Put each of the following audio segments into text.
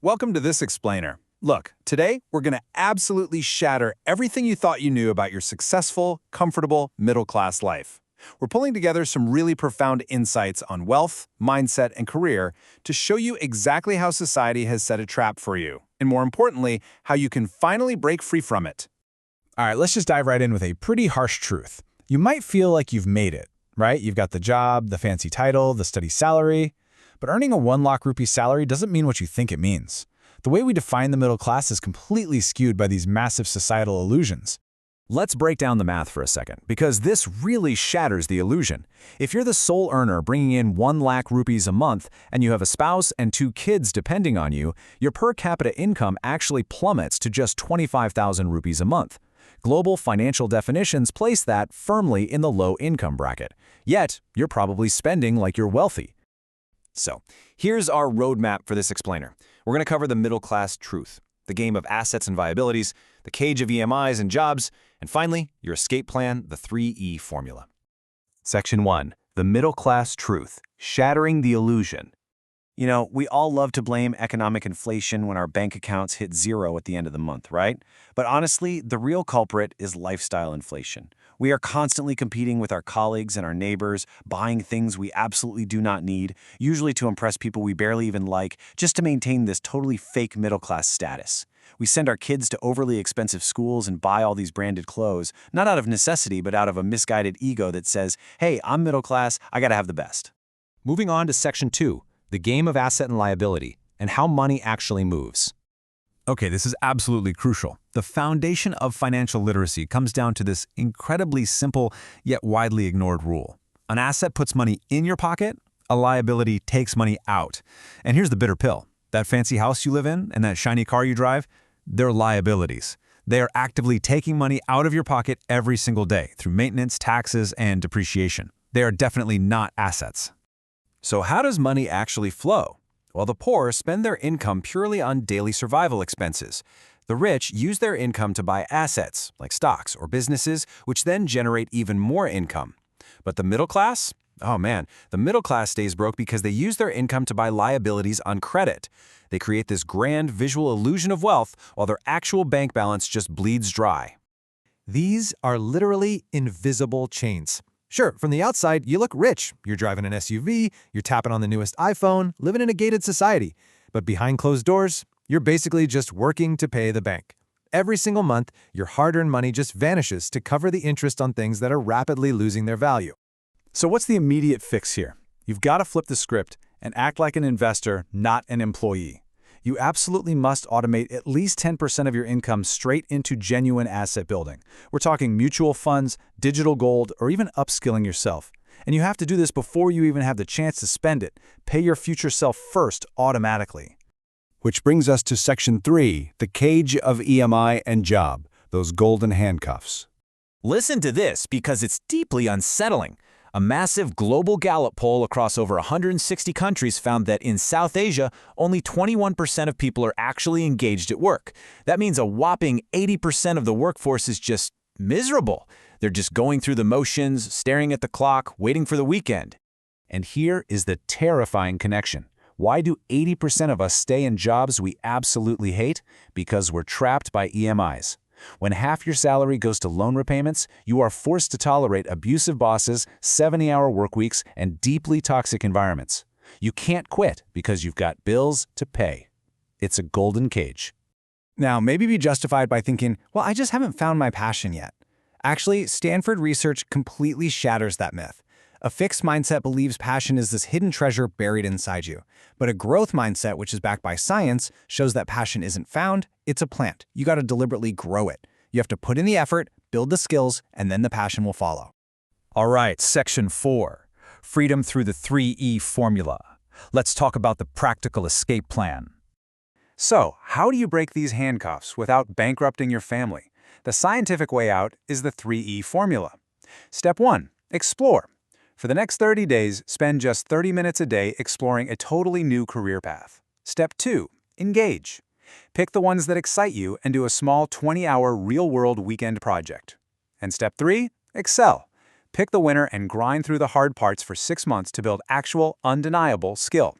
Welcome to this explainer. Look, today we're going to absolutely shatter everything you thought you knew about your successful, comfortable, middle-class life. We're pulling together some really profound insights on wealth, mindset, and career to show you exactly how society has set a trap for you, and more importantly, how you can finally break free from it. All right, let's just dive right in with a pretty harsh truth. You might feel like you've made it, right? You've got the job, the fancy title, the steady salary. But earning a 1 lakh rupee salary doesn't mean what you think it means. The way we define the middle class is completely skewed by these massive societal illusions. Let's break down the math for a second, because this really shatters the illusion. If you're the sole earner bringing in 1 lakh rupees a month and you have a spouse and 2 kids depending on you, your per capita income actually plummets to just 25,000 rupees a month. Global financial definitions place that firmly in the low-income bracket. Yet, you're probably spending like you're wealthy. So, here's our roadmap for this explainer. We're going to cover the middle-class truth, the game of assets and liabilities, the cage of EMIs and jobs, and finally, your escape plan, the 3E formula. Section 1. The middle-class truth, shattering the illusion. You know, we all love to blame economic inflation when our bank accounts hit zero at the end of the month, right? But honestly, the real culprit is lifestyle inflation. We are constantly competing with our colleagues and our neighbors, buying things we absolutely do not need, usually to impress people we barely even like, just to maintain this totally fake middle-class status. We send our kids to overly expensive schools and buy all these branded clothes, not out of necessity, but out of a misguided ego that says, hey, I'm middle class, I gotta have the best. Moving on to Section 2, the game of asset and liability, and how money actually moves. Okay, this is absolutely crucial. The foundation of financial literacy comes down to this incredibly simple yet widely ignored rule. An asset puts money in your pocket, a liability takes money out. And here's the bitter pill. That fancy house you live in and that shiny car you drive, they're liabilities. They are actively taking money out of your pocket every single day through maintenance, taxes, and depreciation. They are definitely not assets. So how does money actually flow? Well, the poor spend their income purely on daily survival expenses. The rich use their income to buy assets, like stocks or businesses, which then generate even more income. But the middle class? Oh man, the middle class stays broke because they use their income to buy liabilities on credit. They create this grand visual illusion of wealth while their actual bank balance just bleeds dry. These are literally invisible chains. Sure, from the outside, you look rich. You're driving an SUV, you're tapping on the newest iPhone, living in a gated society. But behind closed doors, you're basically just working to pay the bank. Every single month, your hard-earned money just vanishes to cover the interest on things that are rapidly losing their value. So what's the immediate fix here? You've got to flip the script and act like an investor, not an employee. You absolutely must automate at least 10% of your income straight into genuine asset building. We're talking mutual funds, digital gold, or even upskilling yourself. And you have to do this before you even have the chance to spend it. Pay your future self first automatically. Which brings us to Section 3, the cage of EMI and job, those golden handcuffs. Listen to this because it's deeply unsettling. A massive global Gallup poll across over 160 countries found that in South Asia, only 21% of people are actually engaged at work. That means a whopping 80% of the workforce is just miserable. They're just going through the motions, staring at the clock, waiting for the weekend. And here is the terrifying connection. Why do 80% of us stay in jobs we absolutely hate? Because we're trapped by EMIs. When half your salary goes to loan repayments, you are forced to tolerate abusive bosses, 70-hour work weeks, and deeply toxic environments. You can't quit because you've got bills to pay. It's a golden cage. Now, maybe be justified by thinking, well, I just haven't found my passion yet. Actually, Stanford research completely shatters that myth. A fixed mindset believes passion is this hidden treasure buried inside you. But a growth mindset, which is backed by science, shows that passion isn't found, it's a plant. You got to deliberately grow it. You have to put in the effort, build the skills, and then the passion will follow. All right, Section 4, freedom through the 3E formula. Let's talk about the practical escape plan. So, how do you break these handcuffs without bankrupting your family? The scientific way out is the 3E formula. Step 1, explore. For the next 30 days, spend just 30 minutes a day exploring a totally new career path. Step 2, engage. Pick the ones that excite you and do a small 20-hour real-world weekend project. And Step 3, excel. Pick the winner and grind through the hard parts for 6 months to build actual, undeniable skill.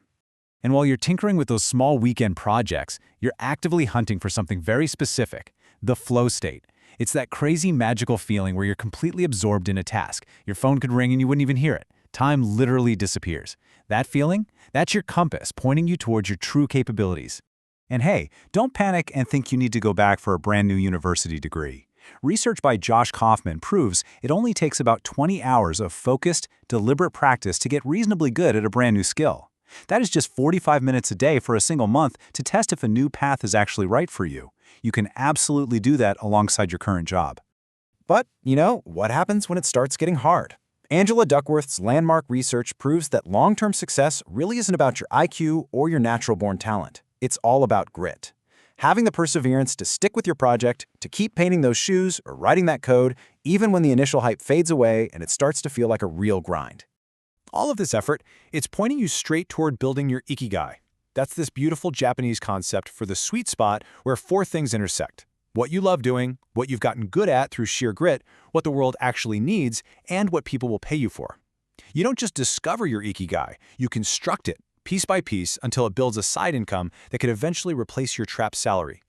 And while you're tinkering with those small weekend projects, you're actively hunting for something very specific, the flow state. It's that crazy magical feeling where you're completely absorbed in a task. Your phone could ring and you wouldn't even hear it. Time literally disappears. That feeling? That's your compass pointing you towards your true capabilities. And hey, don't panic and think you need to go back for a brand new university degree. Research by Josh Kaufman proves it only takes about 20 hours of focused, deliberate practice to get reasonably good at a brand new skill. That is just 45 minutes a day for a single month to test if a new path is actually right for you. You can absolutely do that alongside your current job. But, what happens when it starts getting hard? Angela Duckworth's landmark research proves that long-term success really isn't about your IQ or your natural-born talent. It's all about grit. Having the perseverance to stick with your project, to keep painting those shoes or writing that code, even when the initial hype fades away and it starts to feel like a real grind. All of this effort, it's pointing you straight toward building your ikigai. That's this beautiful Japanese concept for the sweet spot where four things intersect: what you love doing, what you've gotten good at through sheer grit, what the world actually needs, and what people will pay you for. You don't just discover your ikigai, you construct it, piece by piece, until it builds a side income that could eventually replace your trapped salary.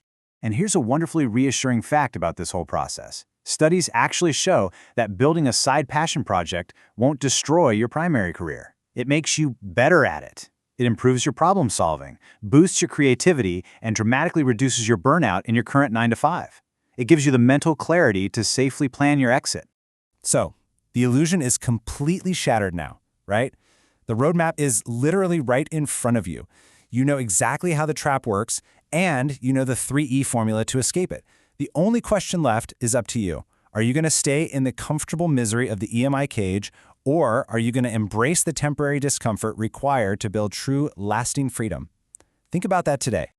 And here's a wonderfully reassuring fact about this whole process. Studies actually show that building a side passion project won't destroy your primary career. It makes you better at it. It improves your problem solving, boosts your creativity, and dramatically reduces your burnout in your current 9-to-5. It gives you the mental clarity to safely plan your exit. So, the illusion is completely shattered now, right? The roadmap is literally right in front of you. You know exactly how the trap works, and you know the 3E formula to escape it. The only question left is up to you. Are you going to stay in the comfortable misery of the EMI cage, or are you going to embrace the temporary discomfort required to build true, lasting freedom? Think about that today.